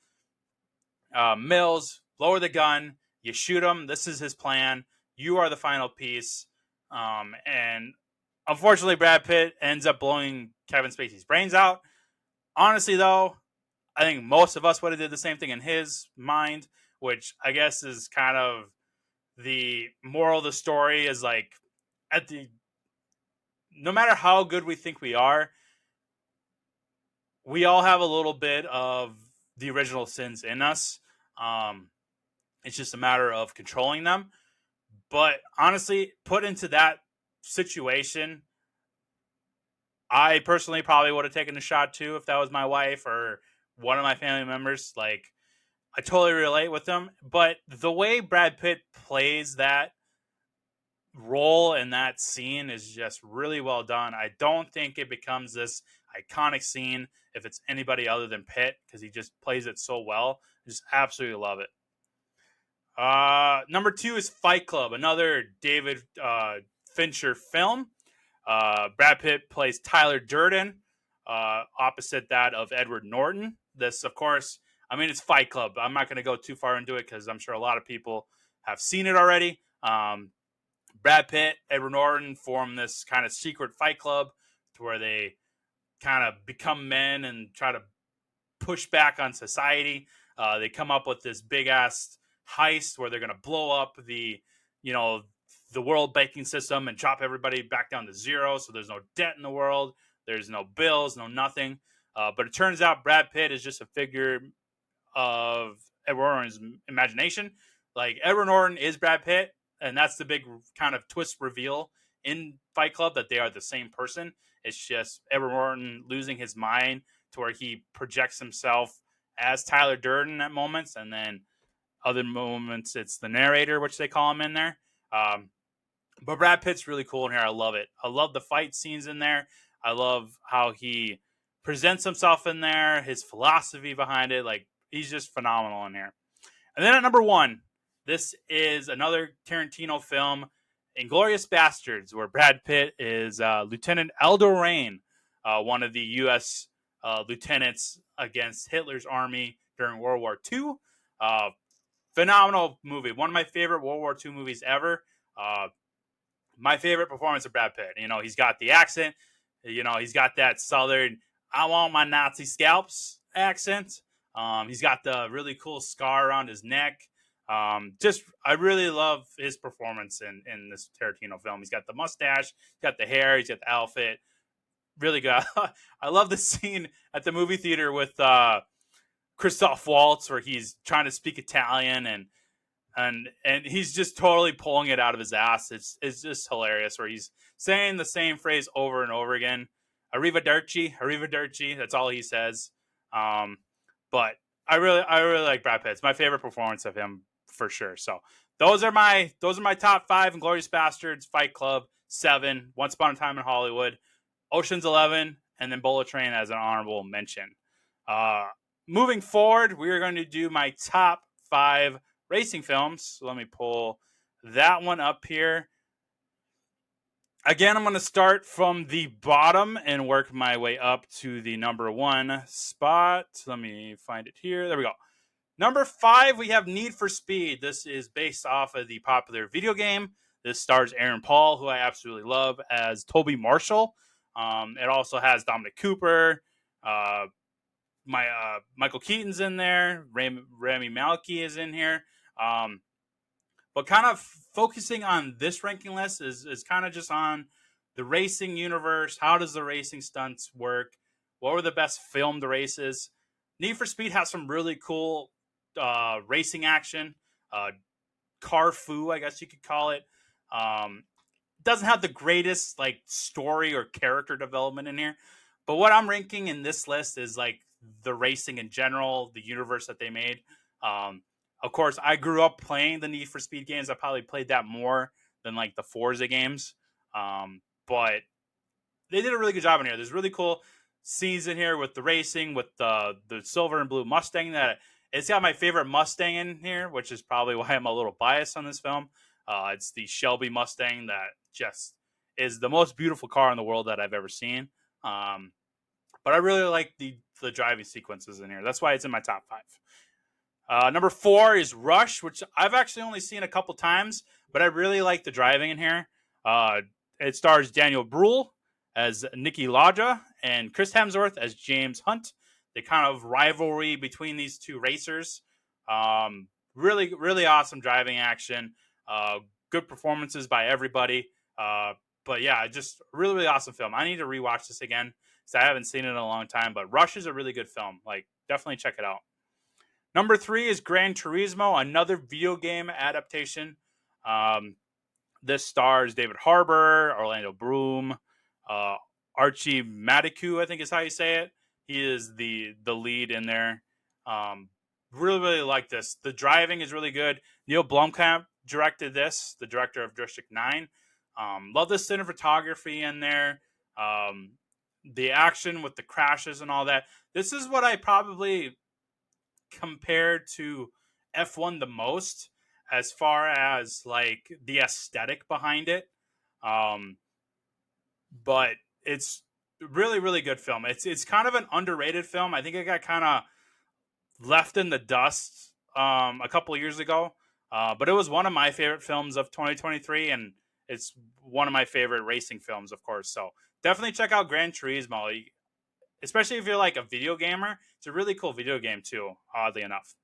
Mills, lower the gun. You shoot him. This is his plan. You are the final piece." And unfortunately, Brad Pitt ends up blowing Kevin Spacey's brains out. Honestly, though, I think most of us would have did the same thing in his mind, which I guess is kind of the moral of the story. Is like, no matter how good we think we are, we all have a little bit of the original sins in us. It's just a matter of controlling them. But honestly, put into that situation, I personally probably would have taken a shot too if that was my wife or one of my family members. Like, I totally relate with them. But the way Brad Pitt plays that role in that scene is just really well done. I don't think it becomes this iconic scene if it's anybody other than Pitt, because he just plays it so well. I just absolutely love it. Number 2 is Fight Club, another David Fincher film. Brad Pitt plays Tyler Durden, opposite that of Edward Norton. This, of course, it's Fight Club. I'm not going to go too far into it because I'm sure a lot of people have seen it already. Brad Pitt, Edward Norton form this kind of secret fight club to where they kind of become men and try to push back on society. They come up with this big ass heist where they're going to blow up the world banking system and drop everybody back down to zero. So there's no debt in the world. There's no bills, no nothing. But it turns out Brad Pitt is just a figure of Edward Norton's imagination. Like, Edward Norton is Brad Pitt, and that's the big kind of twist reveal in Fight Club, that they are the same person. It's just Edward Norton losing his mind to where he projects himself as Tyler Durden at moments, and then other moments it's the narrator, which they call him in there. But Brad Pitt's really cool in here. I love it. I love the fight scenes in there. I love how he presents himself in there, his philosophy behind it. Like, he's just phenomenal in here. And then at number 1, this is another Tarantino film, Inglourious Basterds, where Brad Pitt is Lieutenant Aldo Raine, one of the U.S. Lieutenants against Hitler's army during World War II. Phenomenal movie. One of my favorite World War II movies ever. My favorite performance of Brad Pitt. He's got the accent. He's got that southern, "I want my Nazi scalps" accent. He's got the really cool scar around his neck. I really love his performance in this Tarantino film. He's got the mustache, he's got the hair, he's got the outfit. Really good. I love the scene at the movie theater with Christoph Waltz, where he's trying to speak Italian and he's just totally pulling it out of his ass. It's just hilarious, where he's saying the same phrase over and over again. Arrivederci, arrivederci. That's all he says. But I really like Brad Pitt. It's my favorite performance of him for sure. So those are my top 5: Inglourious Basterds, Fight Club, 7, Once Upon a Time in Hollywood, Ocean's 11, and then Bullet Train as an honorable mention. Moving forward, we are going to do my top 5 racing films. So let me pull that one up here. Again, I'm going to start from the bottom and work my way up to the number 1 spot. Let me find it here. There we go. Number 5, we have Need for Speed. This is based off of the popular video game. This stars Aaron Paul, who I absolutely love, as Toby Marshall. It also has Dominic Cooper. Michael Keaton's in there. Rami Malek is in here. But kind of focusing on this ranking list is kind of just on the racing universe. How does the racing stunts work? What were the best filmed races? Need for Speed has some really cool racing action, car foo, I guess you could call it. Um, doesn't have the greatest like story or character development in here, but what I'm ranking in this list is like the racing in general, the universe that they made. Um, of course, I grew up playing the Need for Speed games. I probably played that more than like the Forza games, but they did a really good job in here. There's really cool scenes in here with the racing, with the silver and blue Mustang. That it's got my favorite Mustang in here, which is probably why I'm a little biased on this film. It's the Shelby Mustang that just is the most beautiful car in the world that I've ever seen. Um, but I really like the driving sequences in here. That's why it's in my top 5. Number 4 is Rush, which I've actually only seen a couple times, but I really like the driving in here. It stars Daniel Bruhl as Nicky Lauda and Chris Hemsworth as James Hunt. The kind of rivalry between these two racers. Really, really awesome driving action. Good performances by everybody. But yeah, just really, really awesome film. I need to rewatch this again because I haven't seen it in a long time. But Rush is a really good film. Like, definitely check it out. Number 3 is Gran Turismo, another video game adaptation. This stars David Harbour, Orlando Bloom, Archie Madiku, I think is how you say it. He is the lead in there. Really, really like this. The driving is really good. Neil Blomkamp directed this, the director of District 9. Love the cinematography in there. The action with the crashes and all that. This is what I probably compared to F1 the most as far as like the aesthetic behind it. But it's really, really good film. It's kind of an underrated film. I think it got kind of left in the dust a couple of years ago. But it was one of my favorite films of 2023, and it's one of my favorite racing films, of course. So definitely check out Gran Turismo, especially if you're like a video gamer. It's a really cool video game too, oddly enough.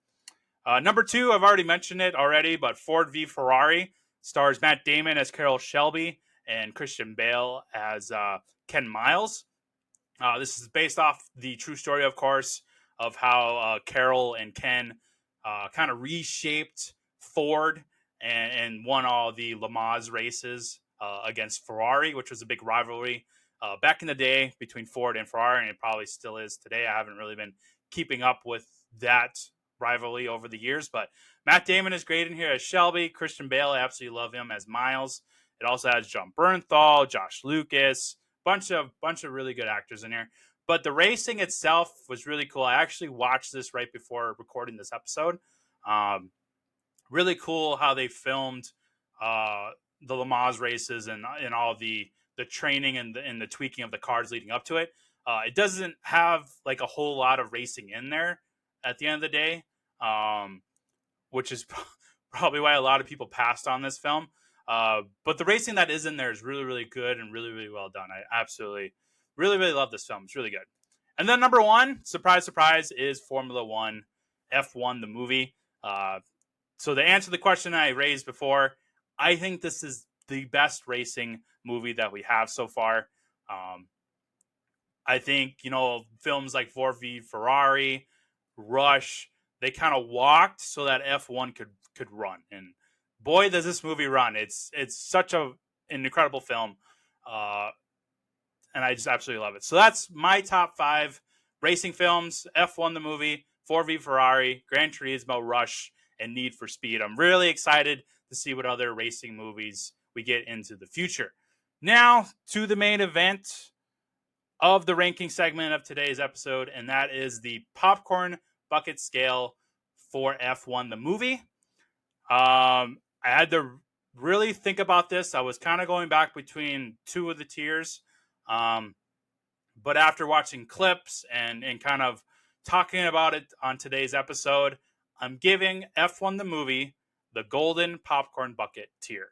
Number 2, I've already mentioned it already, but Ford v Ferrari stars Matt Damon as Carroll Shelby and Christian Bale as Ken Miles. This is based off the true story, of course, of how Carroll and Ken kind of reshaped Ford and won all the Le Mans races against Ferrari, which was a big rivalry back in the day between Ford and Ferrari, and it probably still is today. I haven't really been keeping up with that rivalry over the years, but Matt Damon is great in here as Shelby. Christian Bale, I absolutely love him as Miles. It also has John Bernthal, Josh Lucas, bunch of really good actors in here. But the racing itself was really cool. I actually watched this right before recording this episode. Really cool how they filmed the Le Mans races and all the training and the tweaking of the cars leading up to it. It doesn't have like a whole lot of racing in there at the end of the day, which is probably why a lot of people passed on this film. But the racing that is in there is really, really good and really, really well done. I absolutely, really, really love this film. It's really good. And then number 1, surprise, surprise, is Formula One, F1, the movie. So to answer the question I raised before, I think this is the best racing movie that we have so far. I think, films like Ford v Ferrari, Rush, they kind of walked so that F1 could run. And boy, does this movie run. It's such an incredible film. And I just absolutely love it. So that's my top 5 racing films: F1 the movie, Ford v Ferrari, Gran Turismo, Rush, and Need for Speed. I'm really excited to see what other racing movies we get into the future. Now to the main event of the ranking segment of today's episode, and that is the popcorn bucket scale for F1 the movie. I had to really think about this. I was kind of going back between 2 of the tiers. But after watching clips and kind of talking about it on today's episode, I'm giving F1 the movie the golden popcorn bucket tier.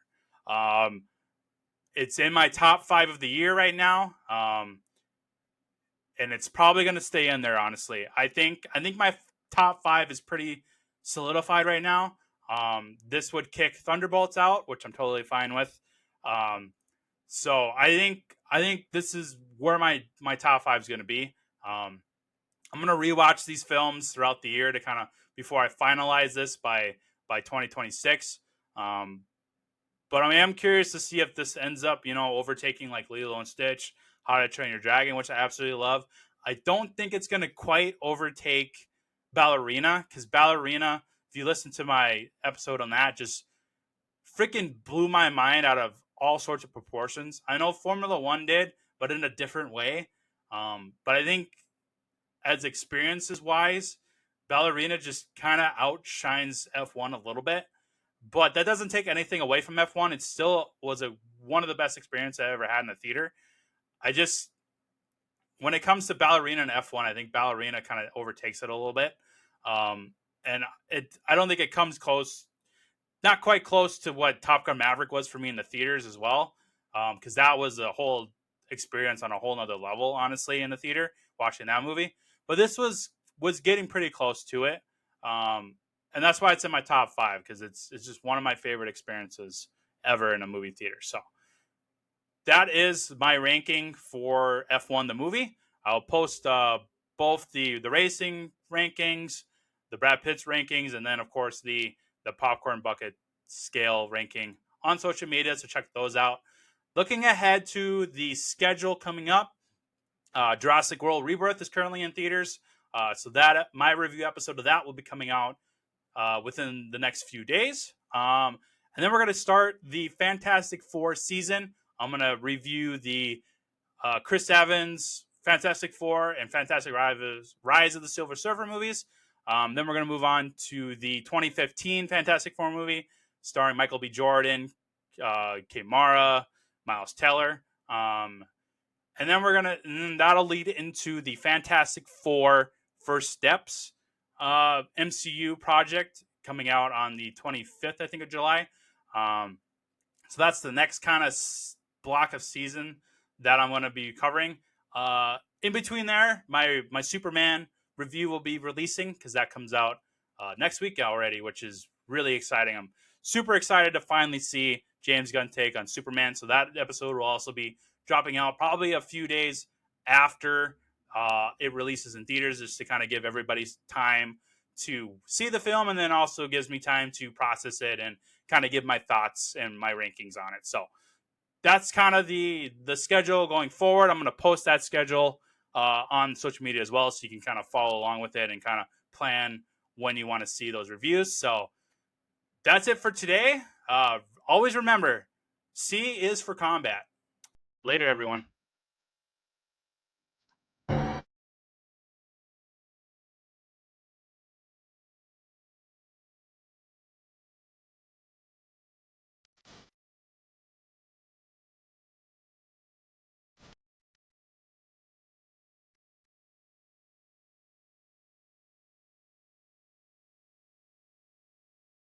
It's in my top 5 of the year right now. And it's probably going to stay in there, honestly. I think my top 5 is pretty solidified right now. This would kick Thunderbolts out, which I'm totally fine with. So I think this is where my top 5 is going to be. I'm gonna rewatch these films throughout the year to kind of before I finalize this by 2026. Um, but I am curious to see if this ends up, overtaking like Lilo and Stitch, How to Train Your Dragon, which I absolutely love. I don't think it's gonna quite overtake Ballerina, because Ballerina, if you listen to my episode on that, just freaking blew my mind out of all sorts of proportions. I know Formula One did, but in a different way. But I think as experiences wise, Ballerina just kind of outshines F1 a little bit. But that doesn't take anything away from F1. It still was one of the best experiences I ever had in the theater. I just, when it comes to Ballerina and F1, I think Ballerina kind of overtakes it a little bit. And I don't think it comes close, not quite close to what Top Gun Maverick was for me in the theaters as well. Because that was a whole experience on a whole nother level, honestly, in the theater watching that movie. But this was getting pretty close to it. And that's why it's in my top 5, because it's just one of my favorite experiences ever in a movie theater. So that is my ranking for F1 the movie. I'll post both the racing rankings, the Brad Pitt's rankings, and then of course the popcorn bucket scale ranking on social media. So check those out. Looking ahead to the schedule coming up, Jurassic World Rebirth is currently in theaters. So that my review episode of that will be coming out within the next few days. And then we're going to start the Fantastic Four season. I'm going to review the Chris Evans Fantastic Four and Fantastic Rise of the Silver Surfer movies. Then we're going to move on to the 2015 Fantastic Four movie starring Michael B. Jordan, Kate Mara, Miles Teller. And then that'll lead into the Fantastic Four First Steps MCU project coming out on the 25th, I think, of July. So that's the next kind of block of season that I'm going to be covering. In between there, my Superman review will be releasing, because that comes out next week already, which is really exciting. I'm super excited to finally see James Gunn take on Superman. So that episode will also be dropping out probably a few days after it releases in theaters, just to kind of give everybody time to see the film, and then also gives me time to process it and kind of give my thoughts and my rankings on it. So that's kind of the schedule going forward. I'm going to post that schedule on social media as well, so you can kind of follow along with it and kind of plan when you want to see those reviews. So that's it for today. Always remember, C is for combat. Later, everyone.